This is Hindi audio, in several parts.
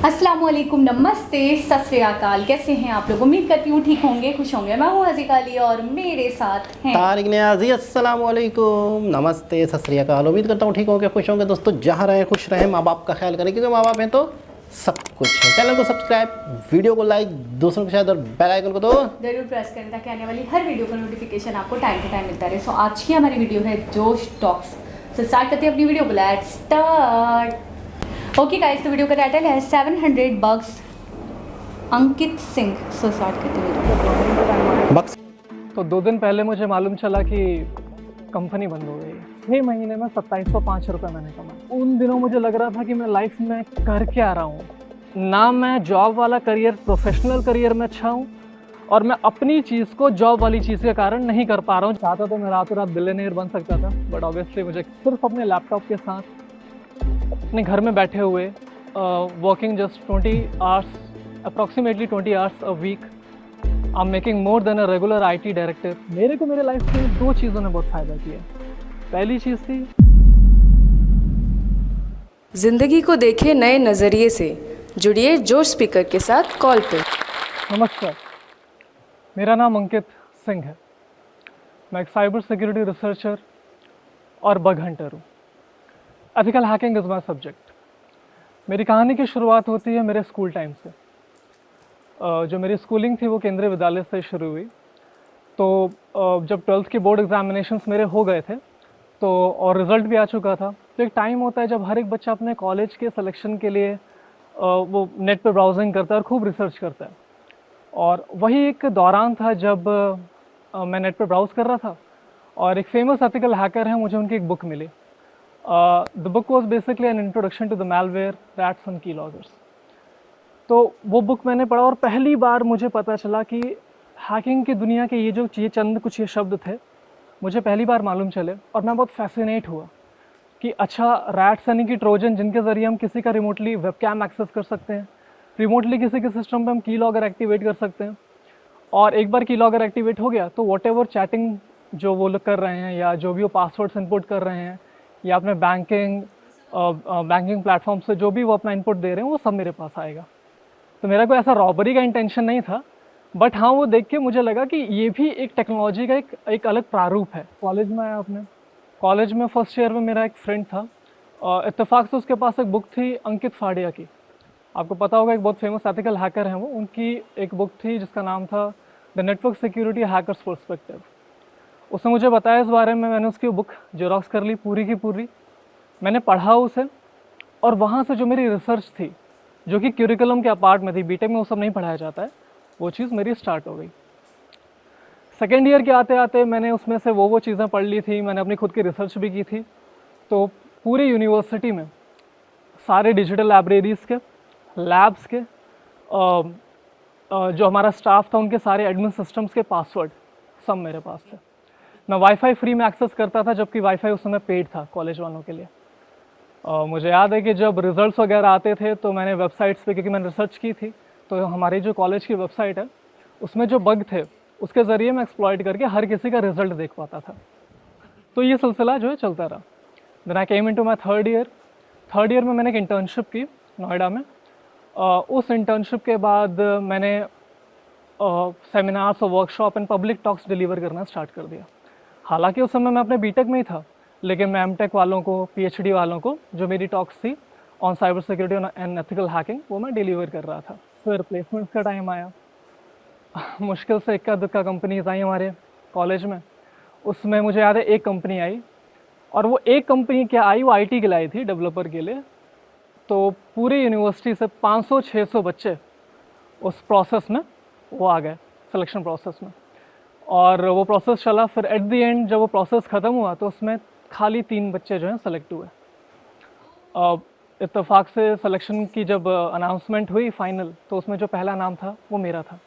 अस्सलामुअलैकुम, नमस्ते, सत श्री अकाल। कैसे हैं आप लोग? उम्मीद करती हूँ ठीक होंगे, खुश होंगे। मैं हूँ हज़ीका अली और मेरे साथ हैं तारिक नियाज़ी। अस्सलामुअलैकुम, नमस्ते, सत श्री अकाल। उम्मीद करता हूँ ठीक होंगे, खुश होंगे। दोस्तों जहाँ रहें खुश रहें, माँ बाप का ख्याल करें, क्योंकि माँ बाप हैं तो सब कुछ है। चैनल को सब्सक्राइब, वीडियो को लाइक, दूसरों के साथ, और बेल आइकन को तो जरूर प्रेस करें ताकि आने वाली हर वीडियो का नोटिफिकेशन आपको टाइम टू टाइम मिलता रहे। सो आज की हमारी वीडियो है जोश टॉक्स। सो स्टार्ट करते हैं अपनी वीडियो को। Let's start. ओके गाइस, तो वीडियो का टाइटल है 700 bugs Ankit Singh. So start करते हैं बक्स। तो 2 दिन पहले मुझे मालूम चला कि कंपनी बंद हो गई है। 6 महीने में 2705 रुपये मैंने कमाए। उन दिनों मुझे लग रहा था कि मैं लाइफ में कर क्या रहा हूँ। ना मैं जॉब वाला करियर, प्रोफेशनल करियर में अच्छा हूँ, और मैं अपनी चीज़ को जॉब वाली चीज़ के कारण नहीं कर पा रहा हूँ। चाहता तो मैं रातों रात बिलियनियर बन सकता था, बट ऑब्वियसली मुझे सिर्फ अपने लैपटॉप के साथ अपने घर में बैठे हुए working just 20 hours, approximately 20 hours a week, I am making more than a regular IT director. मेरे को मेरे लाइफ में 2 चीज़ों ने बहुत फ़ायदा किया। पहली चीज़ थी, जिंदगी को देखें नए नज़रिए से। जुड़िए जोश स्पीकर के साथ कॉल पे। नमस्कार, मेरा नाम अंकित सिंह है। मैं एक साइबर सिक्योरिटी रिसर्चर और बग हंटर हूँ। Ethical hacking is my subject. मेरी कहानी की शुरुआत होती है मेरे स्कूल टाइम से। जो मेरी स्कूलिंग थी वो केंद्रीय विद्यालय से शुरू हुई। तो जब 12th की बोर्ड एग्जामिनेशंस मेरे हो गए थे, तो और रिज़ल्ट भी आ चुका था, तो एक टाइम होता है जब हर एक बच्चा अपने कॉलेज के सिलेक्शन के लिए वो नेट पे ब्राउजिंग करता है और खूब रिसर्च करता है। और वही एक दौरान था जब मैं नेट पे ब्राउज़ कर रहा था, और एक फेमस एथिकल हैकर है, मुझे उनकी एक बुक मिली। The book was basically an introduction to the malware, rats and keyloggers. तो वो बुक मैंने पढ़ा और पहली बार मुझे पता चला कि हैकिंग की दुनिया के ये जो चंद कुछ ये शब्द थे, मुझे पहली बार मालूम चले, और मैं बहुत फैसिनेट हुआ कि अच्छा, रैट्स यानी कि ट्रोजन, जिनके ज़रिए हम किसी का रिमोटली वेबकैम एक्सेस कर सकते हैं, रिमोटली किसी के सिस्टम पे हम की लॉगर एक्टिवेट कर सकते हैं, और एक बार की लॉगर एक्टिवेट हो गया तो वॉटेवर चैटिंग जो वो लोग कर रहे हैं, या जो भी वो पासवर्ड्स इनपुट कर रहे हैं, या अपने बैंकिंग प्लेटफॉर्म से जो भी वो अपना इनपुट दे रहे हैं, वो सब मेरे पास आएगा। तो मेरा कोई ऐसा रॉबरी का इंटेंशन नहीं था, बट हाँ, वो देख के मुझे लगा कि ये भी एक टेक्नोलॉजी का एक अलग प्रारूप है। कॉलेज में आया अपने कॉलेज में फर्स्ट ईयर में मेरा एक फ्रेंड था, इत्तेफाक से उसके पास एक बुक थी अंकित फाड़िया की। आपको पता होगा, एक बहुत फेमस एथिकल हैकर हैं वो। उनकी एक बुक थी जिसका नाम था the network security hackers perspective. उसने मुझे बताया इस बारे में, मैंने उसकी बुक जेरोक्स कर ली पूरी की पूरी, मैंने पढ़ा उसे, और वहाँ से जो मेरी रिसर्च थी, जो कि क्यूरिकुलम के अपार्ट में थी, बीटेक में वो सब नहीं पढ़ाया जाता है, वो चीज़ मेरी स्टार्ट हो गई। सेकेंड ईयर के आते आते मैंने उसमें से वो चीज़ें पढ़ ली थी, मैंने अपनी खुद की रिसर्च भी की थी। तो पूरी यूनिवर्सिटी में सारे डिजिटल लाइब्रेरीज़ के, लैब्स के, जो हमारा स्टाफ था, उनके सारे एडमिन सिस्टम्स के पासवर्ड सब मेरे पास थे। मैं वाईफाई फ्री में एक्सेस करता था, जबकि वाईफाई उस समय पेड था कॉलेज वालों के लिए। मुझे याद है कि जब रिज़ल्ट्स वगैरह आते थे तो मैंने वेबसाइट्स पे, क्योंकि मैंने रिसर्च की थी, तो हमारी जो कॉलेज की वेबसाइट है उसमें जो बग थे उसके ज़रिए मैं एक्सप्लॉइट करके हर किसी का रिज़ल्ट देख पाता था। तो ये सिलसिला जो है चलता रहा। Then I came into my third year में मैंने एक इंटर्नशिप की नोएडा में। उस इंटर्नशिप के बाद मैंने सेमिनार्स और workshop and public talks deliver करना स्टार्ट कर दिया। हालांकि उस समय मैं अपने बीटेक में ही था, लेकिन मैं एमटेक वालों को, पीएचडी वालों को जो मेरी टॉक्स थी on cyber security and ethical hacking, वो मैं डिलीवर कर रहा था। फिर प्लेसमेंट्स का टाइम आया। मुश्किल से इक्का दुक्का कंपनीज आई हमारे कॉलेज में। उसमें मुझे याद है एक कंपनी आई, और वो एक कंपनी क्या आई, वो IT के लिए आई थी, डेवलपर के लिए। तो पूरी यूनिवर्सिटी से 500-600 बच्चे उस प्रोसेस में वो आ गए, सिलेक्शन प्रोसेस में। और वो प्रोसेस चला, फिर एट द एंड जब वो प्रोसेस ख़त्म हुआ तो उसमें खाली 3 बच्चे जो हैं सेलेक्ट हुए। इत्तेफाक से सिलेक्शन की जब अनाउंसमेंट हुई फाइनल, तो उसमें जो पहला नाम था वो मेरा था।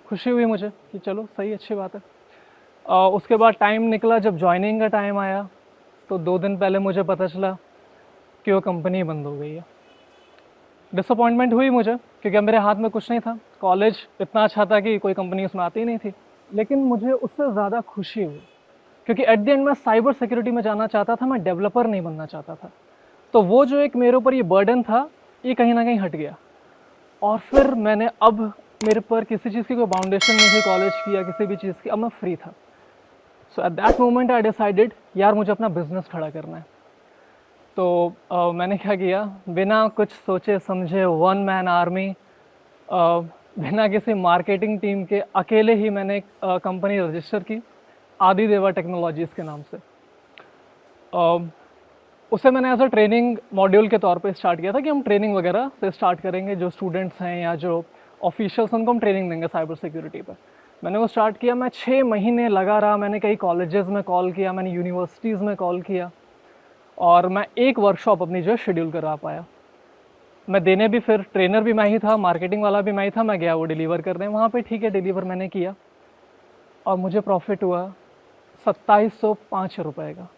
खुशी हुई मुझे कि चलो सही, अच्छी बात है। उसके बाद टाइम निकला, जब ज्वाइनिंग का टाइम आया तो 2 दिन पहले मुझे पता चला कि वो कंपनी बंद हो गई है। डिसअपॉइंटमेंट हुई मुझे, क्योंकि अब मेरे हाथ में कुछ नहीं था। कॉलेज इतना अच्छा था कि कोई कंपनी उसमें आती ही नहीं थी, लेकिन मुझे उससे ज़्यादा खुशी हुई, क्योंकि एट द एंड मैं साइबर सिक्योरिटी में जाना चाहता था, मैं डेवलपर नहीं बनना चाहता था। तो वो जो एक मेरे ऊपर ये बर्डन था, ये कहीं ना कहीं हट गया। और फिर मैंने अब मेरे पर किसी चीज़ की कोई बाउंडेशन नहीं थी कॉलेज की या किसी भी चीज़ की, अब मैं फ्री था। So at that moment I decided यार मुझे अपना बिजनेस खड़ा करना है। तो मैंने क्या किया, बिना कुछ सोचे समझे, वन मैन आर्मी, बिना किसी मार्केटिंग टीम के अकेले ही मैंने एक कंपनी रजिस्टर की, आदि देवा टेक्नोलॉजीज़ के नाम से। उसे मैंने एज अ ट्रेनिंग मॉड्यूल के तौर पे स्टार्ट किया था कि हम ट्रेनिंग वगैरह से स्टार्ट करेंगे, जो स्टूडेंट्स हैं या जो ऑफिशियल्स उनको हम ट्रेनिंग देंगे साइबर सिक्योरिटी पर। मैंने वो स्टार्ट किया, मैं 6 महीने लगा रहा, मैंने कई कॉलेजेस में कॉल किया, मैंने यूनिवर्सिटीज़ में कॉल किया, और मैं एक वर्कशॉप अपनी जो शेड्यूल करा पाया। मैं देने भी, फिर ट्रेनर भी मैं ही था, मार्केटिंग वाला भी मैं ही था, मैं गया वो डिलीवर करने वहाँ पे, ठीक है डिलीवर मैंने किया और मुझे प्रॉफिट हुआ 2705 रुपये का।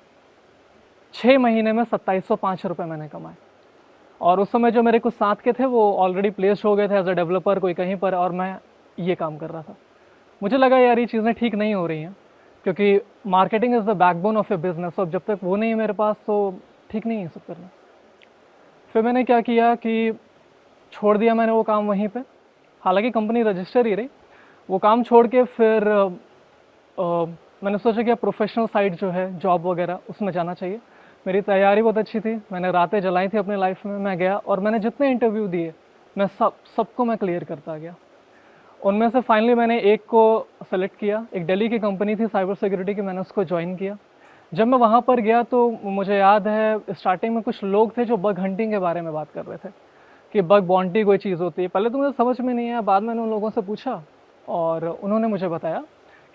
6 महीने में 2705 रुपये मैंने कमाए। और उस समय जो मेरे कुछ साथ के थे वो ऑलरेडी प्लेस्ड हो गए थे एज अ डेवलपर, कोई कहीं पर, और मैं ये काम कर रहा था। मुझे लगा यार ये चीज़ें ठीक नहीं हो रही हैं, क्योंकि marketing is the backbone of A business, और जब तक वो नहीं है मेरे पास तो ठीक नहीं है सब करना। फिर मैंने क्या किया कि छोड़ दिया मैंने वो काम वहीं पे, हालांकि कंपनी रजिस्टर ही रही, वो काम छोड़ के फिर मैंने सोचा कि अब प्रोफेशनल साइड जो है जॉब वगैरह उसमें जाना चाहिए। मेरी तैयारी बहुत अच्छी थी, मैंने रातें जलाई थी अपने लाइफ में, मैं गया और मैंने जितने इंटरव्यू दिए मैं सबको मैं क्लियर करता गया। उनमें से फाइनली मैंने एक को सेलेक्ट किया, एक दिल्ली की कंपनी थी साइबर सिक्योरिटी की, मैंने उसको ज्वाइन किया। जब मैं वहाँ पर गया तो मुझे याद है स्टार्टिंग में कुछ लोग थे जो बग हंटिंग के बारे में बात कर रहे थे कि बग बाउंटी कोई चीज़ होती है। पहले तो मुझे समझ में नहीं आया, बाद में उन लोगों से पूछा और उन्होंने मुझे बताया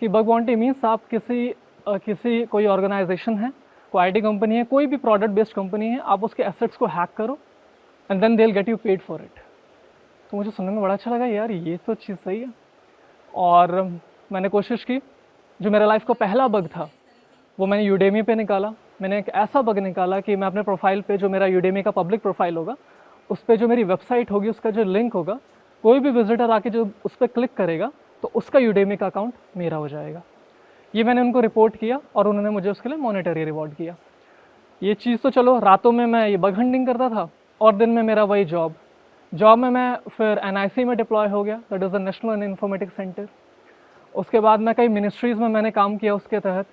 कि बग बाउंटी मीन्स आप किसी कोई ऑर्गेनाइजेशन है, कोई आईटी कंपनी है, कोई भी प्रोडक्ट बेस्ड कंपनी है, आप उसके एसेट्स को हैक करो and then they will get you paid for it. तो मुझे सुनने में बड़ा अच्छा लगा, यार ये तो चीज़ सही है। और मैंने कोशिश की, जो मेरा लाइफ का पहला बग था वो मैंने यूडेमी पे निकाला। मैंने एक ऐसा बग निकाला कि मैं अपने प्रोफाइल पे, जो मेरा यूडेमी का पब्लिक प्रोफाइल होगा, उस पर जो मेरी वेबसाइट होगी उसका जो लिंक होगा, कोई भी विजिटर आके जो उस पर क्लिक करेगा तो उसका यूडेमी का अकाउंट मेरा हो जाएगा। ये मैंने उनको रिपोर्ट किया और उन्होंने मुझे उसके लिए मॉनेटरी रिवॉर्ड किया। ये चीज़ तो चलो, रातों में मैं ये बग हंटिंग करता था और दिन में मेरा वही जॉब में मैं फिर NIC में डिप्लॉय हो गया, that is the national informatics centre. उसके बाद मैं कई मिनिस्ट्रीज़ में मैंने काम किया उसके तहत।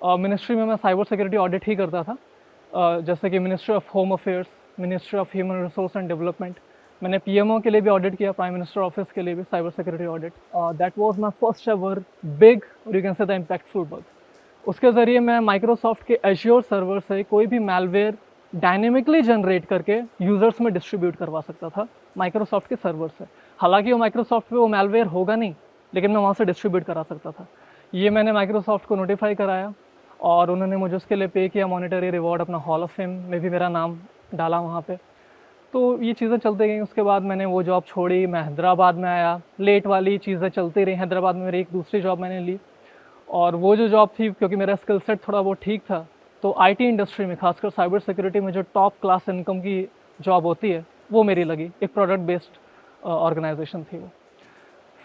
मिनिस्ट्री में मैं साइबर सिक्योरिटी ऑडिट ही करता था, जैसे कि ministry of home affairs, ministry of human resource and development. मैंने PMO के लिए भी ऑडिट किया, प्राइम मिनिस्टर ऑफिस के लिए भी cyber security audit. That was my first ever big, you can say the impactful bug. उसके ज़रिए मैं माइक्रोसॉफ्ट के एज्योर सर्वर से कोई भी मैलवेयर डायनेमिकली जनरेट करके यूज़र्स में डिस्ट्रीब्यूट करवा सकता था माइक्रोसॉफ्ट के सर्वर से। हालांकि वो माइक्रोसॉफ्ट पे वो मैलवेयर होगा नहीं, लेकिन मैं वहाँ से डिस्ट्रीब्यूट करा सकता था। ये मैंने माइक्रोसॉफ्ट को नोटिफाई कराया और उन्होंने मुझे उसके लिए पे किया मॉनेटरी रिवॉर्ड, अपना हॉल ऑफ फेम में भी मेरा नाम डाला वहाँ पे। तो ये चीज़ें चलती गई। उसके बाद मैंने वो जॉब छोड़ी, मैं हैदराबाद में आया, लेट वाली चीज़ें चलती रही। हैदराबाद में मेरी एक दूसरी जॉब मैंने ली, और वो जो जॉब थी, क्योंकि मेरा स्किल सेट थोड़ा वो ठीक था, तो IT इंडस्ट्री में, खासकर साइबर सिक्योरिटी में जो टॉप क्लास इनकम की जॉब होती है वो मेरी लगी। एक प्रोडक्ट बेस्ड ऑर्गेनाइजेशन थी वो।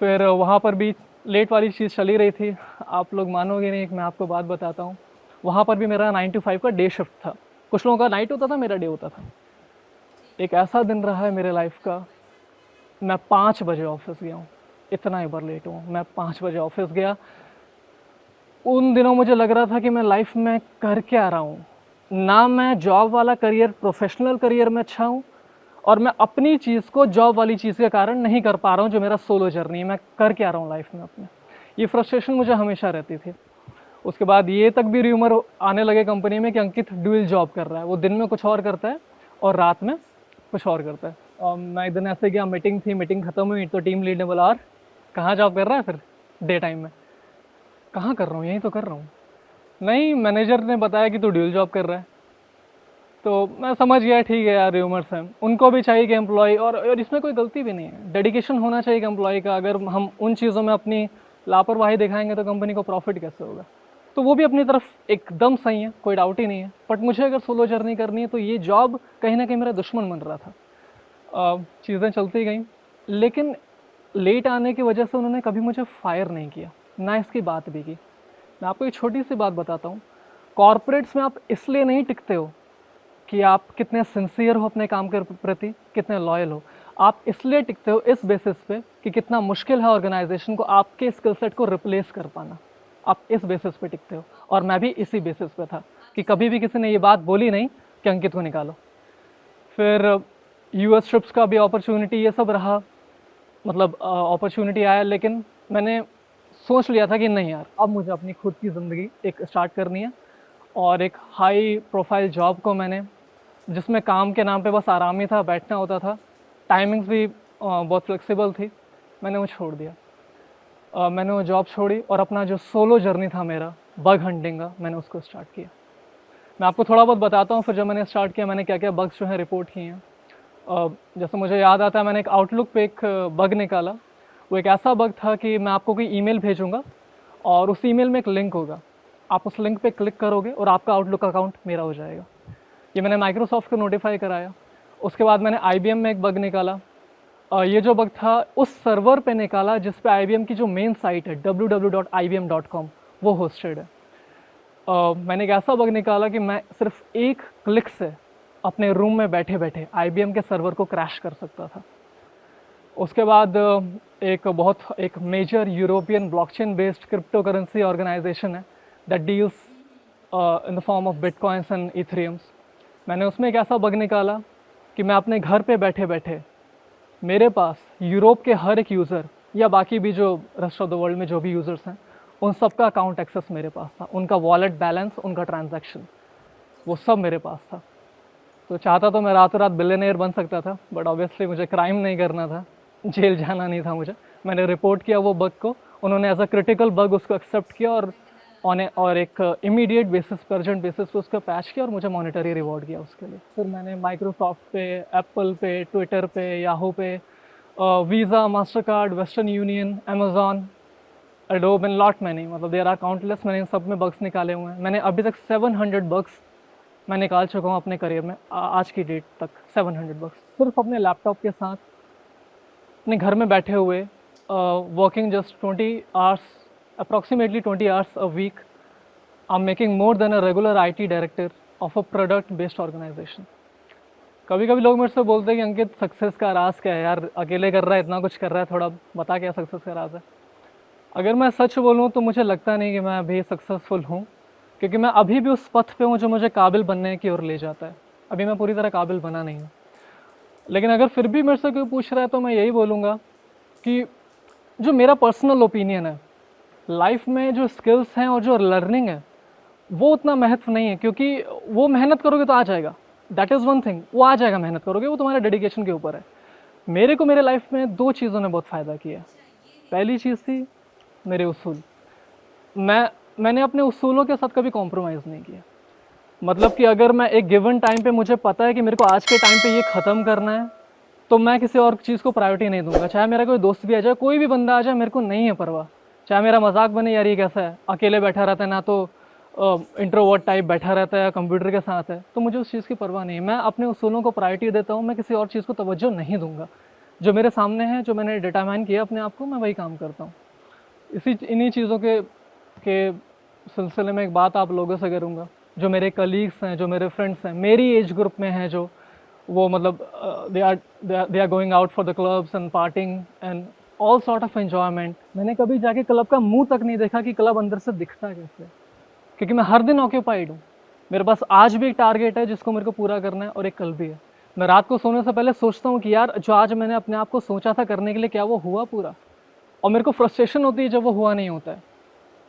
फिर वहाँ पर भी लेट वाली चीज़ चली रही थी। आप लोग मानोगे नहीं, मैं आपको बात बताता हूँ, वहाँ पर भी मेरा 9 to 5 का डे शिफ्ट था। कुछ लोगों का नाइट होता था, मेरा डे होता था। एक ऐसा दिन रहा है मेरे लाइफ का, मैं 5 बजे ऑफिस गया हूँ, इतना ही बार लेट हूँ। मैं 5 बजे ऑफिस गया। उन दिनों मुझे लग रहा था कि मैं लाइफ में कर क्या रहा हूँ, ना मैं जॉब वाला करियर, प्रोफेशनल करियर में अच्छा हूँ, और मैं अपनी चीज़ को जॉब वाली चीज़ के कारण नहीं कर पा रहा हूँ, जो मेरा सोलो जर्नी है। मैं कर क्या रहा हूँ लाइफ में अपने, ये फ्रस्ट्रेशन मुझे हमेशा रहती थी। उसके बाद ये तक भी र्यूमर आने लगे कंपनी में कि अंकित ड्यूल जॉब कर रहा है, वो दिन में कुछ और करता है और रात में कुछ और करता है। मैं एक दिन ऐसे गया, मीटिंग थी, मीटिंग खत्म हुई तो टीम लीड ने बोला, और कहाँ जॉब कर रहा है फिर डे टाइम में? कहाँ कर रहा हूँ, यहीं तो कर रहा हूँ। नहीं, मैनेजर ने बताया कि तू ड्यूल जॉब कर रहा है। तो मैं समझ गया, ठीक है यार, र्यूमर्स हैं। उनको भी चाहिए कि एम्प्लॉय, और इसमें कोई गलती भी नहीं है, डेडिकेशन होना चाहिए कि एम्प्लॉय का। अगर हम उन चीज़ों में अपनी लापरवाही दिखाएंगे तो कंपनी को प्रॉफिट कैसे होगा? तो वो भी अपनी तरफ एकदम सही है, कोई डाउट ही नहीं है। बट मुझे अगर सोलो जर्नी करनी है तो ये जॉब कहीं ना कहीं मेरा दुश्मन बन रहा था। चीज़ें चलती गई, लेकिन लेट आने की वजह से उन्होंने कभी मुझे फायर नहीं किया, ना इसकी बात भी की। मैं आपको एक छोटी सी बात बताता हूँ, कॉर्पोरेट्स में आप इसलिए नहीं टिकते हो कि आप कितने सिंसियर हो अपने काम के प्रति, कितने लॉयल हो। आप इसलिए टिकते हो इस बेसिस पे कि कितना मुश्किल है ऑर्गेनाइजेशन को आपके स्किल सेट को रिप्लेस कर पाना। आप इस बेसिस पे टिकते हो, और मैं भी इसी बेसिस पे था कि कभी भी किसी ने ये बात बोली नहीं कि अंकित को निकालो। फिर यूएस ट्रिप्स का भी अपॉर्चुनिटी ये सब रहा, मतलब अपॉर्चुनिटी आया, लेकिन मैंने सोच लिया था कि नहीं यार, अब मुझे अपनी खुद की ज़िंदगी एक स्टार्ट करनी है। और एक हाई प्रोफाइल जॉब को मैंने, जिसमें काम के नाम पे बस आराम ही था, बैठना होता था, टाइमिंग्स भी बहुत फ्लेक्सिबल थी, मैंने वो छोड़ दिया। मैंने वो जॉब छोड़ी और अपना जो सोलो जर्नी था मेरा बग हंटिंग का, मैंने उसको स्टार्ट किया। मैं आपको थोड़ा बहुत बताता हूँ फिर जब मैंने स्टार्ट किया मैंने क्या क्या बग्स जो हैं रिपोर्ट किए हैं। जैसे मुझे याद आता है, मैंने एक आउटलुक पे एक बग निकाला। वो एक ऐसा बग था कि मैं आपको कोई ईमेल भेजूंगा और उस ईमेल में एक लिंक होगा, आप उस लिंक पे क्लिक करोगे और आपका आउटलुक अकाउंट मेरा हो जाएगा। ये मैंने माइक्रोसॉफ्ट को नोटिफाई कराया। उसके बाद मैंने IBM में एक बग निकाला। ये जो बग था उस सर्वर पे निकाला जिस पे IBM की जो मेन साइट है www.ibm.com वो होस्टेड है। मैंने एक ऐसा बग निकाला कि मैं सिर्फ एक क्लिक से अपने रूम में बैठे बैठे IBM के सर्वर को क्रैश कर सकता था। उसके बाद एक major European blockchain based crypto currency organisation है that deals in the form of bitcoins and ethereums. मैंने उसमें एक ऐसा बग निकाला कि मैं अपने घर पे बैठे बैठे, मेरे पास यूरोप के हर एक यूज़र या बाकी भी जो रेस्ट ऑफ द वर्ल्ड में जो भी यूज़र्स हैं उन सब का अकाउंट एक्सेस मेरे पास था, उनका वॉलेट बैलेंस, उनका ट्रांजैक्शन, वो सब मेरे पास था। तो चाहता तो मैं रातों रात बिलियनियर बन सकता था, बट ऑब्वियसली मुझे क्राइम नहीं करना था, जेल जाना नहीं था मुझे। मैंने रिपोर्ट किया वो बग को, उन्होंने एज अ क्रिटिकल बग उसको एक्सेप्ट किया और एक इमीडिएट बेसिस पर, अर्जेंट बेसिस पे उसको पैच किया और मुझे मॉनेटरी रिवॉर्ड किया उसके लिए। फिर मैंने माइक्रोसॉफ्ट पे, एप्पल पे, ट्विटर पे, याहू पे, visa, master card, western union, Amazon, adobe and lot many, मतलब देयर आर काउंटलेस, मैंने इन सब में बग्स निकाले हुए हैं। मैंने अभी तक 700 बग्स मैं निकाल चुका हूँ अपने करियर में, आज की डेट तक 700 बग्स, सिर्फ अपने लैपटॉप के साथ अपने घर में बैठे हुए, working just 20 hours, approximately 20 hours a week. I'm making more than a regular IT director of a product based organization. कभी कभी लोग मेरे से बोलते हैं कि अंकित सक्सेस का राज क्या है यार, अकेले कर रहा है, इतना कुछ कर रहा है, थोड़ा बता क्या सक्सेस का राज है। अगर मैं सच बोलूँ तो मुझे लगता नहीं कि मैं अभी सक्सेसफुल हूँ, क्योंकि मैं अभी भी उस पथ पे हूँ जो मुझे काबिल बनने की ओर ले जाता है। अभी मैं पूरी तरह काबिल बना नहीं हूँ। लेकिन अगर फिर भी मेरे से कोई पूछ रहा है तो मैं यही बोलूँगा कि जो मेरा पर्सनल ओपिनियन है, लाइफ में जो स्किल्स हैं और जो लर्निंग है वो उतना महत्व नहीं है, क्योंकि वो मेहनत करोगे तो आ जाएगा, दैट इज़ वन थिंग, वो आ जाएगा, मेहनत करोगे, वो तुम्हारे डेडिकेशन के ऊपर है। मेरे को मेरे लाइफ में 2 चीज़ों ने बहुत फ़ायदा किया। पहली चीज़ थी मेरे उसूल। मैंने अपने उसूलों के साथ कभी कॉम्प्रोमाइज़ नहीं किया। मतलब कि अगर मैं एक गिवन टाइम पे मुझे पता है कि मेरे को आज के टाइम पे ये ख़त्म करना है, तो मैं किसी और चीज़ को प्रायोरिटी नहीं दूंगा। चाहे मेरा कोई दोस्त भी आ जाए, कोई भी बंदा आ जाए, मेरे को नहीं है परवाह। चाहे मेरा मजाक बने, यार ये कैसा है, अकेले बैठा रहता है, ना तो इंट्रोवर्ट टाइप बैठा रहता है, कंप्यूटर के साथ है, तो मुझे उस चीज़ की परवाह नहीं है। मैं अपने उसूलों को प्रायोरिटी देता हूँ, मैं किसी और चीज़ को तवज्जो नहीं दूंगा। जो मेरे सामने है, जो मैंने डिटरमाइन किया अपने आप को, मैं वही काम करता हूँ। इन्हीं चीज़ों के सिलसिले में एक बात आप लोगों से करूँगा। जो मेरे कलीग्स हैं, जो मेरे फ्रेंड्स हैं, मेरी एज ग्रुप में हैं, जो वो मतलब they are going out for the clubs and partying and all sort of enjoyment. मैंने कभी जाके क्लब का मुंह तक नहीं देखा कि क्लब अंदर से दिखता कैसे, क्योंकि मैं हर दिन ऑक्यूपाइड हूँ। मेरे पास आज भी एक टारगेट है जिसको मेरे को पूरा करना है, और एक कल भी है। मैं रात को सोने से पहले सोचता हूँ कि यार जो आज मैंने अपने आप को सोचा था करने के लिए, क्या वो हुआ पूरा। और मेरे को फ्रस्ट्रेशन होती है जब वो हुआ नहीं होता है।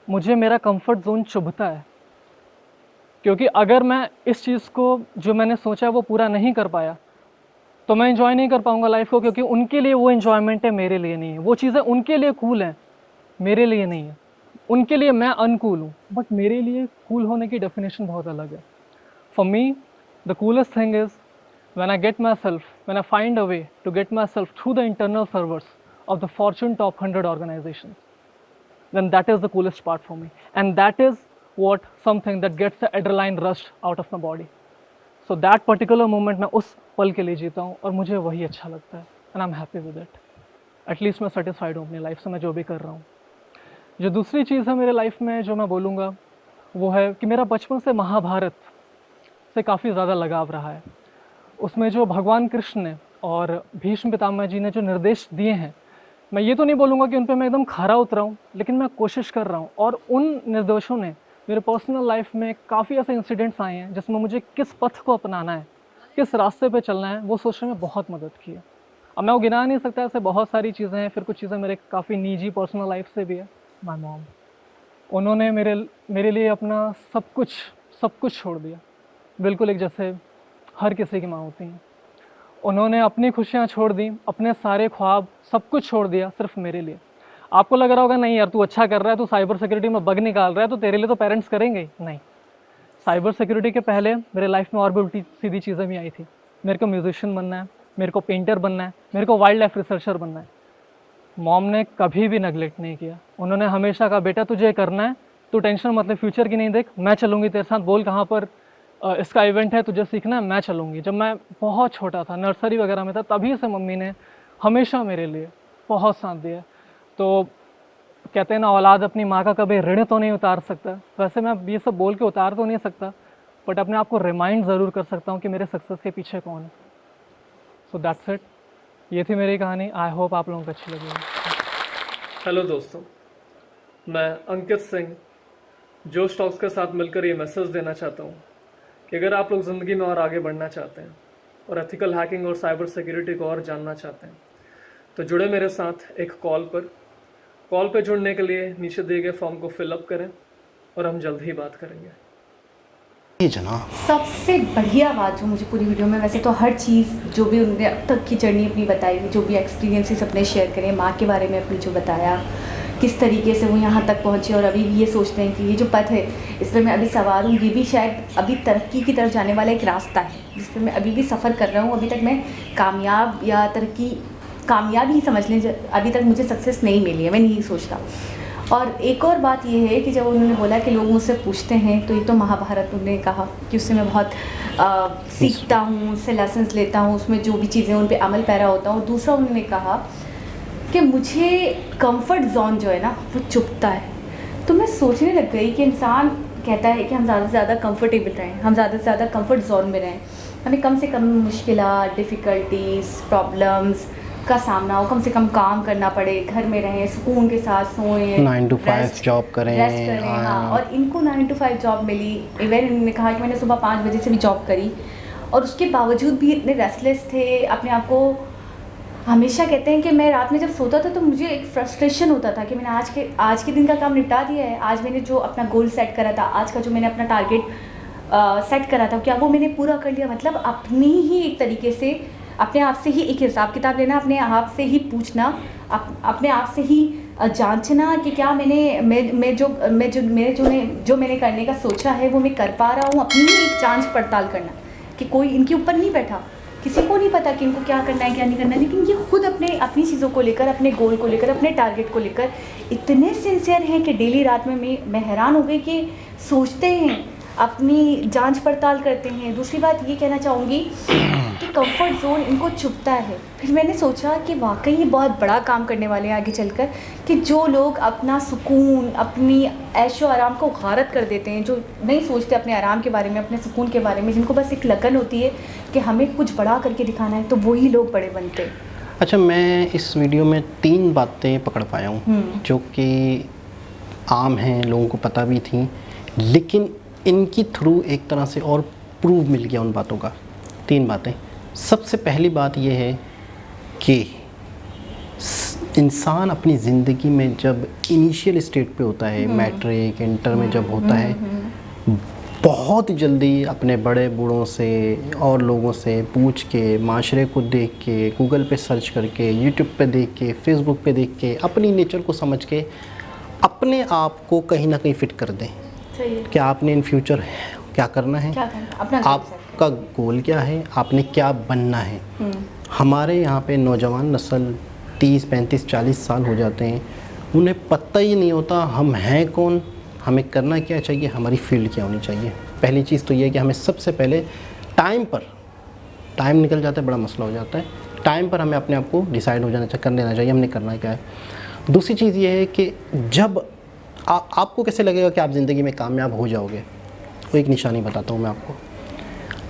मुझे मेरा कंफर्ट जोन चुभता है, क्योंकि अगर मैं इस चीज़ को जो मैंने सोचा है वो पूरा नहीं कर पाया, तो मैं एंजॉय नहीं कर पाऊंगा लाइफ को, क्योंकि उनके लिए वो एंजॉयमेंट है, मेरे लिए नहीं है। वो चीज़ें उनके लिए कूल हैं, मेरे लिए नहीं है। उनके लिए मैं अनकूल हूँ, बट मेरे लिए कूल होने की डेफिनेशन बहुत अलग है। For me the coolest thing is when I find a way to get myself through the internal servers of the Fortune Top 100 organizations, then that is the coolest part for me, and that is what something that gets the adrenaline rush out of my body. So that particular moment मैं उस पल के लिए जीता हूँ और मुझे वही अच्छा लगता है, and I'm happy with it. At least मैं satisfied हूँ अपनी लाइफ से, मैं जो भी कर रहा हूँ। जो दूसरी चीज़ है मेरे लाइफ में जो मैं बोलूँगा, वो है कि मेरा बचपन से महाभारत से काफ़ी ज़्यादा लगाव रहा है। उसमें जो भगवान कृष्ण ने और भीष्म पितामह जी ने जो निर्देश दिए हैं, मैं ये तो नहीं बोलूँगा कि उन पे मैं एकदम खरा उतरा हूँ, लेकिन मैं कोशिश कर रहा हूँ। और उन निर्देशों ने मेरे पर्सनल लाइफ में काफ़ी ऐसे इंसिडेंट्स आए हैं जिसमें मुझे किस पथ को अपनाना है, किस रास्ते पे चलना है, वो सोचने में बहुत मदद की है। अब मैं वो गिना नहीं सकता, ऐसे बहुत सारी चीज़ें हैं। फिर कुछ चीज़ें मेरे काफ़ी निजी पर्सनल लाइफ से भी है। माय मॉम, उन्होंने मेरे लिए अपना सब कुछ छोड़ दिया, बिल्कुल एक जैसे हर किसी की माँ होती हैं। उन्होंने अपनी खुशियाँ छोड़ दी, अपने सारे ख्वाब सब कुछ छोड़ दिया सिर्फ मेरे लिए। आपको लग रहा होगा नहीं यार तू अच्छा कर रहा है, तू साइबर सिक्योरिटी में बग निकाल रहा है, तो तेरे लिए तो पेरेंट्स करेंगे ही नहीं। साइबर सिक्योरिटी के पहले मेरे लाइफ में और भी उल्टी सीधी चीज़ें भी आई थी। मेरे को म्यूजिशियन बनना है, मेरे को पेंटर बनना है, मेरे को वाइल्ड लाइफ रिसर्चर बनना है। मॉम ने कभी भी नेगलेक्ट नहीं किया। उन्होंने हमेशा कहा बेटा तुझे करना है, तू टेंशन मतलब फ्यूचर की नहीं देख, मैं चलूँगी तेरे साथ, बोल कहाँ पर इसका इवेंट है, तुझे सीखना है, मैं चलूँगी। जब मैं बहुत छोटा था, नर्सरी वगैरह में था, तभी से मम्मी ने हमेशा मेरे लिए बहुत साथ दिया। तो कहते हैं ना, औलाद अपनी माँ का कभी ऋण तो नहीं उतार सकता। वैसे मैं ये सब बोल के उतार तो नहीं सकता, बट अपने आप को रिमाइंड ज़रूर कर सकता हूँ कि मेरे सक्सेस के पीछे कौन है। सो दैट्स इट, ये थी मेरी कहानी। आई होप आप लोगों को अच्छी लगी। हेलो दोस्तों, मैं अंकित सिंह जोश टॉक्स के साथ मिलकर ये मैसेज देना चाहता हूँ कि अगर आप लोग ज़िंदगी में और आगे बढ़ना चाहते हैं और एथिकल हैकिंग और साइबर सिक्योरिटी को और जानना चाहते हैं, तो जुड़े मेरे साथ एक कॉल पे जुड़ने के लिए नीचे दिए गए फॉर्म को फिलअप करें और हम जल्द ही बात करेंगे। ये जनाब सबसे बढ़िया बात जो मुझे पूरी वीडियो में, वैसे तो हर चीज़ जो भी उन्होंने अब तक की जर्नी अपनी बताई, जो भी एक्सपीरियंसेस अपने शेयर करें, माँ के बारे में अपनी जो बताया, किस तरीके से वो यहाँ तक पहुँचे और अभी भी ये सोचते हैं कि ये जो पथ है इस पर मैं अभी सवार हूँ, ये भी शायद अभी तरक्की की तरफ जाने वाला एक रास्ता है जिस पर मैं अभी भी सफ़र कर रहा हूँ। अभी तक मैं कामयाब ही समझ लें, अभी तक मुझे सक्सेस नहीं मिली है, मैं नहीं सोचता। और एक और बात ये है कि जब उन्होंने बोला कि लोग मुझसे पूछते हैं, तो ये तो महाभारत उन्होंने कहा कि उससे मैं बहुत सीखता हूँ, उससे लेसन्स लेता हूँ, उसमें जो भी चीज़ें उन पे अमल पैरा होता हूँ। दूसरा उन्होंने कहा कि मुझे कंफर्ट जोन जो है ना वो चुभता है। तो मैं सोचने लग गई कि इंसान कहता है कि हम ज़्यादा से ज़्यादा कंफर्टेबल रहें, हम ज़्यादा से ज़्यादा कंफर्ट जोन में रहें, हमें कम से कम मुश्किलात, डिफ़िकल्टीज़, प्रॉब्लम्स का सामना हो, कम से कम काम करना पड़े, घर में रहें, सुकून के साथ सोएं, 9 to 5 जॉब करें, रेस्ट करें। हाँ, और इनको 9 to 5 जॉब मिली। इवन इन्होंने कहा कि मैंने सुबह 5 बजे से भी जॉब करी और उसके बावजूद भी इतने रेस्टलेस थे अपने आप को। हमेशा कहते हैं कि मैं रात में जब सोता था तो मुझे एक फ्रस्ट्रेशन होता था कि मैंने आज के दिन का काम निपटा दिया है, आज मैंने जो अपना गोल सेट करा था, आज का जो मैंने अपना टारगेट सेट करा था, क्या वो मैंने पूरा कर लिया। मतलब अपनी ही एक तरीके से अपने आप से ही एक हिसाब किताब लेना, अपने आप से ही पूछना, अपने आप से ही जांचना कि क्या जो मैंने करने का सोचा है वो मैं कर पा रहा हूँ। अपनी ही एक जांच पड़ताल करना कि कोई इनके ऊपर नहीं बैठा, किसी को नहीं पता कि इनको क्या करना है क्या नहीं करना है, लेकिन ये खुद अपनी चीज़ों को लेकर, अपने गोल को लेकर, अपने टारगेट को लेकर इतने सिंसियर हैं कि डेली रात में मैं हैरान हो गई कि सोचते हैं, अपनी जांच पड़ताल करते हैं। दूसरी बात ये कहना चाहूँगी कि कंफर्ट जोन इनको चुभता है। फिर मैंने सोचा कि वाकई ये बहुत बड़ा काम करने वाले हैं आगे चलकर, कि जो लोग अपना सुकून, अपनी ऐशो आराम को गारत कर देते हैं, जो नहीं सोचते अपने आराम के बारे में, अपने सुकून के बारे में, जिनको बस एक लगन होती है कि हमें कुछ बड़ा करके दिखाना है, तो वही लोग बड़े बनते हैं। अच्छा, मैं इस वीडियो में 3 बातें पकड़ पाया हूँ जो कि आम हैं, लोगों को पता भी थी, लेकिन इनकी थ्रू एक तरह से और प्रूव मिल गया उन बातों का। 3 बातें। सबसे पहली बात यह है कि इंसान अपनी ज़िंदगी में जब इनिशियल स्टेट पे होता है, मैट्रिक इंटर में जब होता है, बहुत जल्दी अपने बड़े बूढ़ों से और लोगों से पूछ के, माशरे को देख के, गूगल पे सर्च करके, यूट्यूब पे देख के, फेसबुक पे देख के, अपनी नेचर को समझ के अपने आप को कहीं ना कहीं फिट कर दें कि आपने इन फ्यूचर क्या करना है, आपका गोल क्या है, आपने क्या बनना है। हमारे यहाँ पे नौजवान नस्ल 30, 35, 40 साल हो जाते हैं, उन्हें पता ही नहीं होता हम हैं कौन, हमें करना क्या चाहिए, हमारी फील्ड क्या होनी चाहिए। पहली चीज़ तो ये है कि हमें सबसे पहले टाइम निकल जाता है, बड़ा मसला हो जाता है। टाइम पर हमें अपने आप को डिसाइड हो जाना चाहिए, कर लेना चाहिए हमने करना क्या है। दूसरी चीज़ ये है कि जब आपको कैसे लगेगा कि आप ज़िंदगी में कामयाब हो जाओगे, वो एक निशानी बताता हूँ मैं आपको।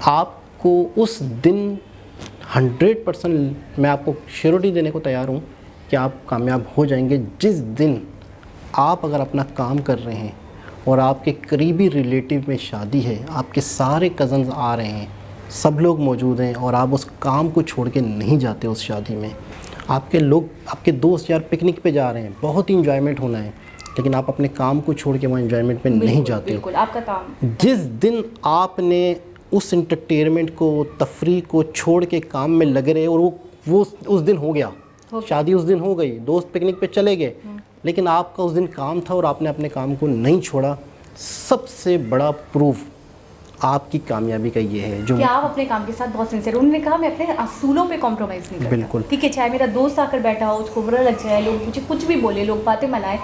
आपको उस दिन 100% मैं आपको श्योरिटी देने को तैयार हूँ कि आप कामयाब हो जाएंगे। जिस दिन आप अगर अपना काम कर रहे हैं और आपके करीबी रिलेटिव में शादी है, आपके सारे कज़न्स आ रहे हैं, सब लोग मौजूद हैं और आप उस काम को छोड़ के नहीं जाते उस शादी में, आपके दोस्त यार पिकनिक पे जा रहे हैं, बहुत ही इंजॉयमेंट होना है, लेकिन आप अपने काम को छोड़ के वहाँ इंजॉयमेंट में नहीं जाते हो। बिल्कुल आपका काम। जिस दिन आपने उस एंटरटेनमेंट को, तफरी को छोड़ के काम में लगे रहे और वो उस दिन हो गया, शादी उस दिन हो गई, दोस्त पिकनिक पे चले गए, लेकिन आपका उस दिन काम था और आपने अपने काम को नहीं छोड़ा, सबसे बड़ा प्रूफ आपकी कामयाबी का ये है जो कि आप अपने काम के साथ बहुत सिंसियर। उन्होंने कहा मैं अपने असूलों पे कॉम्प्रोमाइज़ नहीं करता। बिल्कुल। ठीक है, चाहे मेरा दोस्त आकर बैठा हो, उसको बुरा लग जाए, लोग मुझे कुछ भी बोले, लोग बातें बनाए,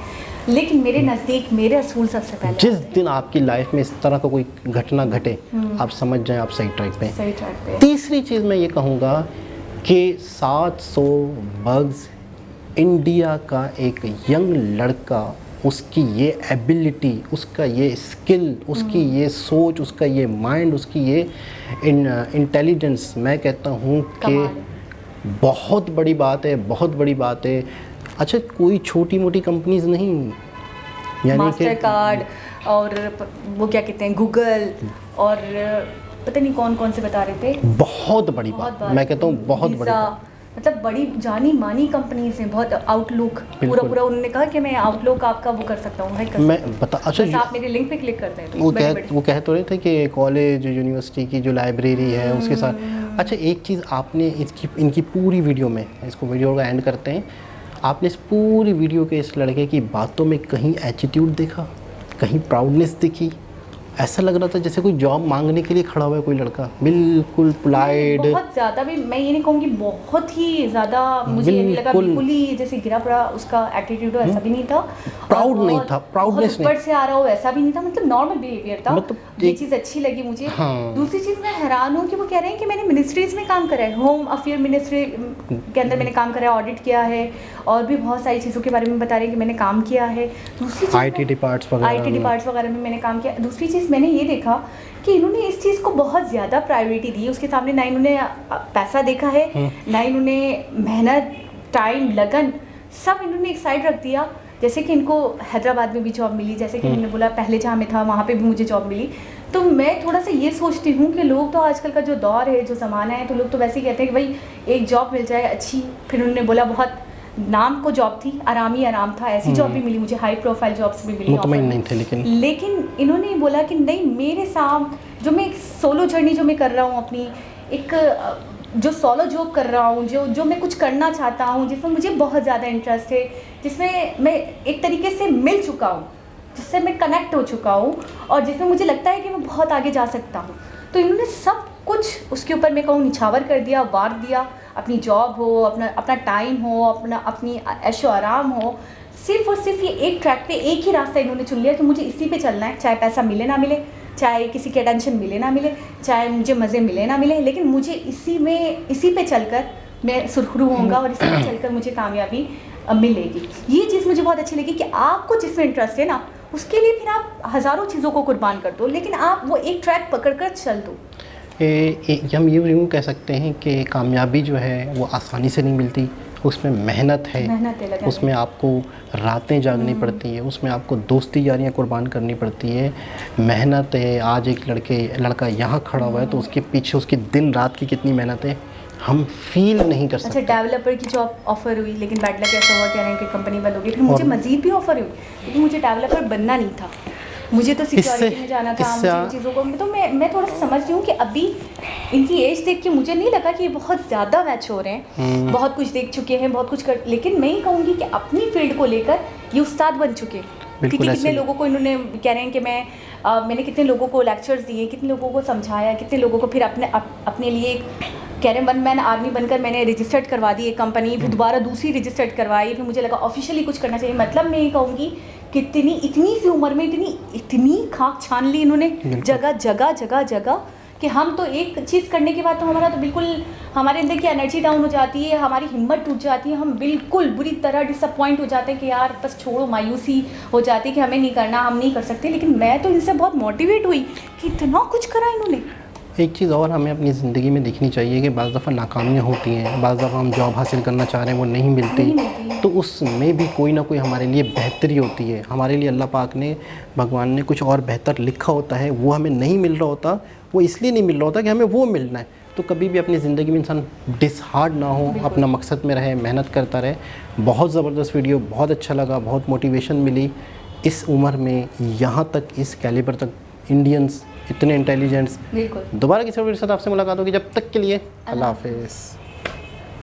लेकिन मेरे नज़दीक मेरे असूल सबसे पहले। जिस दिन आपकी लाइफ में इस तरह का कोई घटना घटे, आप समझ जाएं आप सही ट्रैक पे हैं। सही ट्रैक पे। तीसरी चीज़ मैं ये कहूँगा कि 700 बग्स इंडिया का एक यंग लड़का, उसकी ये एबिलिटी, उसका ये स्किल, उसकी ये सोच, उसका ये माइंड, उसकी ये इंटेलिजेंस, मैं कहता हूँ कि बहुत बड़ी बात है, बहुत बड़ी बात है। अच्छा, कोई छोटी मोटी कंपनीज नहीं, यानी मास्टर कार्ड और वो क्या कहते हैं गूगल और पता नहीं कौन कौन से बता रहे थे, बहुत बड़ी बात, मैं कहता हूँ बहुत बड़ी बात। मतलब बड़ी जानी मानी कंपनीज हैं, बहुत। आउटलुक पूरा उन्होंने कहा कि मैं आउटलुक आपका वो कर सकता हूँ, मैं बता। अच्छा, आप मेरे लिंक पे क्लिक करते हैं तो वो कह तो रहे थे कि कॉलेज यूनिवर्सिटी की जो लाइब्रेरी है उसके साथ। अच्छा, एक चीज़ आपने इनकी पूरी वीडियो में, इसको वीडियो का एंड करते हैं, आपने इस पूरी वीडियो के इस लड़के की बातों में कहीं एटीट्यूड देखा, कहीं प्राउडनेस दिखी? ऐसा लग रहा था जैसे कोई जॉब मांगने के लिए खड़ा हुआ है कोई लड़का, बिल्कुल पोलाइट। बहुत ज़्यादा भी मैं ये नहीं कहूँगी, बहुत ही ज़्यादा मुझे ये नहीं लगा बिल्कुल ही जैसे गिरा पड़ा उसका एटीट्यूड हो, ऐसा भी नहीं था। प्राउड नहीं था, प्राउडनेस नहीं, ऊपर से आ रहा हो ऐसा भी नहीं था, मतलब नॉर्मल बिहेवियर था। मतलब ये चीज़ अच्छी लगी मुझे। हाँ। दूसरी चीज़ मैं हैरान हूँ कि वो कह रहे हैं कि मैंने मिनिस्ट्रीज़ में काम करा है, होम अफेयर मिनिस्ट्री के अंदर मैंने काम करा है, ऑडिट किया है, और भी बहुत सारी चीज़ों के बारे में बता रहे हैं कि मैंने काम किया है। दूसरी चीज़ IT डिपार्ट्स वगैरह में मैंने काम किया। दूसरी चीज़ मैंने ये देखा कि इन्होंने इस चीज़ को बहुत ज़्यादा प्रायोरिटी दी। उसके सामने ना इन्होंने पैसा देखा है, ना इन्होंने मेहनत, टाइम, लगन, सब इन्होंने एक साइड रख दिया। जैसे कि इनको हैदराबाद में भी जॉब मिली, जैसे कि इन्होंने बोला पहले जहाँ मैं था वहाँ पे भी मुझे जॉब मिली। तो मैं थोड़ा सा ये सोचती हूँ कि लोग तो आजकल का जो दौर है, जो ज़माना है, तो लोग तो वैसे ही कहते हैं कि भाई एक जॉब मिल जाए अच्छी। फिर उन्होंने बोला बहुत नाम को जॉब थी, आराम ही आराम था, ऐसी जॉब भी मिली मुझे, हाई प्रोफाइल जॉब्स भी मिली, मुतमईन नहीं थे, लेकिन इन्होंने बोला कि नहीं, मेरे साथ जो मैं एक सोलो जर्नी जो मैं कर रहा हूँ अपनी, एक जो सोलो जॉब कर रहा हूँ, जो मैं कुछ करना चाहता हूँ, जिसमें मुझे बहुत ज़्यादा इंटरेस्ट है, जिसमें मैं एक तरीके से मिल चुका हूँ, जिससे मैं कनेक्ट हो चुका हूँ, और जिसमें मुझे लगता है कि मैं बहुत आगे जा सकता हूँ। तो इन्होंने सब कुछ उसके ऊपर मैं कहूँ निछावर कर दिया, वार दिया। अपनी जॉब हो, अपना टाइम हो, अपनी ऐशो आराम हो, सिर्फ और सिर्फ ये एक ट्रैक पे, एक ही रास्ता इन्होंने चुन लिया कि मुझे इसी पे चलना है, चाहे पैसा मिले ना मिले, चाहे किसी के अटेंशन मिले ना मिले, चाहे मुझे मज़े मिले ना मिले, लेकिन मुझे इसी पे चलकर मैं सुरखरू होऊंगा और इसी पे चलकर मुझे कामयाबी मिलेगी। ये चीज़ मुझे बहुत अच्छी लगी कि आपको जिसमें इंटरेस्ट है ना, उसके लिए फिर आप हज़ारों चीज़ों को कुर्बान कर दो, लेकिन आप वो एक ट्रैक पकड़ कर चल दो। हम यूँ कह सकते हैं कि कामयाबी जो है वो आसानी से नहीं मिलती, उसमें मेहनत है, उसमें आपको रातें जागनी पड़ती है, उसमें आपको दोस्ती यारियाँ कुर्बान करनी पड़ती है, मेहनत है। आज एक लड़का यहाँ खड़ा हुआ है तो उसके पीछे उसकी दिन रात की कितनी मेहनत है हम फील नहीं कर सकते। अच्छा, डेवलपर की जॉब ऑफर हुई, लेकिन बैड लक ऐसा हुआ, कह रहे हैं कि कंपनी बंद होगी। फिर मुझे मज़ीद भी ऑफर हुई, लेकिन मुझे डेवलपर बनना नहीं था, मुझे तो सिक्योरिटी में जाना था, मुझे चीज़ों को। तो मैं थोड़ा सा समझ रही हूँ कि अभी इनकी एज देख के मुझे नहीं लगा कि ये बहुत ज़्यादा मैच हो रहे हैं, बहुत कुछ देख चुके हैं, बहुत कुछ कर, लेकिन मैं ही कहूँगी कि अपनी फील्ड को लेकर ये उस्ताद बन चुके हैं। ठीक है, कितने लोगों को इन्होंने कह रहे हैं कि मैंने कितने लोगों को लेक्चर्स दिए, कितने लोगों को समझाया, कितने लोगों को फिर अपने लिए कह रहे हैं 1 मैन आर्मी बनकर मैंने रजिस्टर्ड करवा दी एक कंपनी, फिर दोबारा दूसरी रजिस्टर्ड करवाई, फिर मुझे लगा ऑफिशियली कुछ करना चाहिए। मतलब मैं ये कहूँगी कितनी इतनी सी उम्र में इतनी खाक छान ली इन्होंने जगह कि हम तो एक चीज़ करने के बाद तो हमारा तो बिल्कुल हमारे अंदर की एनर्जी डाउन हो जाती है, हमारी हिम्मत टूट जाती है, हम बिल्कुल बुरी तरह डिसअपॉइंट हो जाते हैं कि यार बस छोड़ो, मायूसी हो जाती है कि हमें नहीं करना, हम नहीं कर सकते। लेकिन मैं तो इनसे बहुत मोटिवेट हुई कि इतना कुछ करा इन्होंने। एक चीज़ और हमें अपनी ज़िंदगी में देखनी चाहिए कि बाज़ दफ़ा नाकामियाँ होती हैं, बाज़ दफ़ा हम जॉब हासिल करना चाह रहे हैं वो नहीं मिलती, तो उसमें भी कोई ना कोई हमारे लिए बेहतरी होती है। हमारे लिए अल्लाह पाक ने, भगवान ने कुछ और बेहतर लिखा होता है, वो हमें नहीं मिल रहा होता, वो इसलिए नहीं मिल रहा होता कि हमें वो मिलना है। तो कभी भी अपनी ज़िंदगी में इंसान डिसहार्ड ना हो, अपना मकसद में रहे, मेहनत करता रहे। बहुत ज़बरदस्त वीडियो, बहुत अच्छा लगा, बहुत मोटिवेशन मिली। इस उम्र में यहाँ तक, इस कैलिबर तक इंडियंस इतने इंटेलिजेंट्स। बिल्कुल। दोबारा किसी वीडियो के साथ आपसे मुलाकात होगी, जब तक के लिए अल्लाह हाफ़िज़।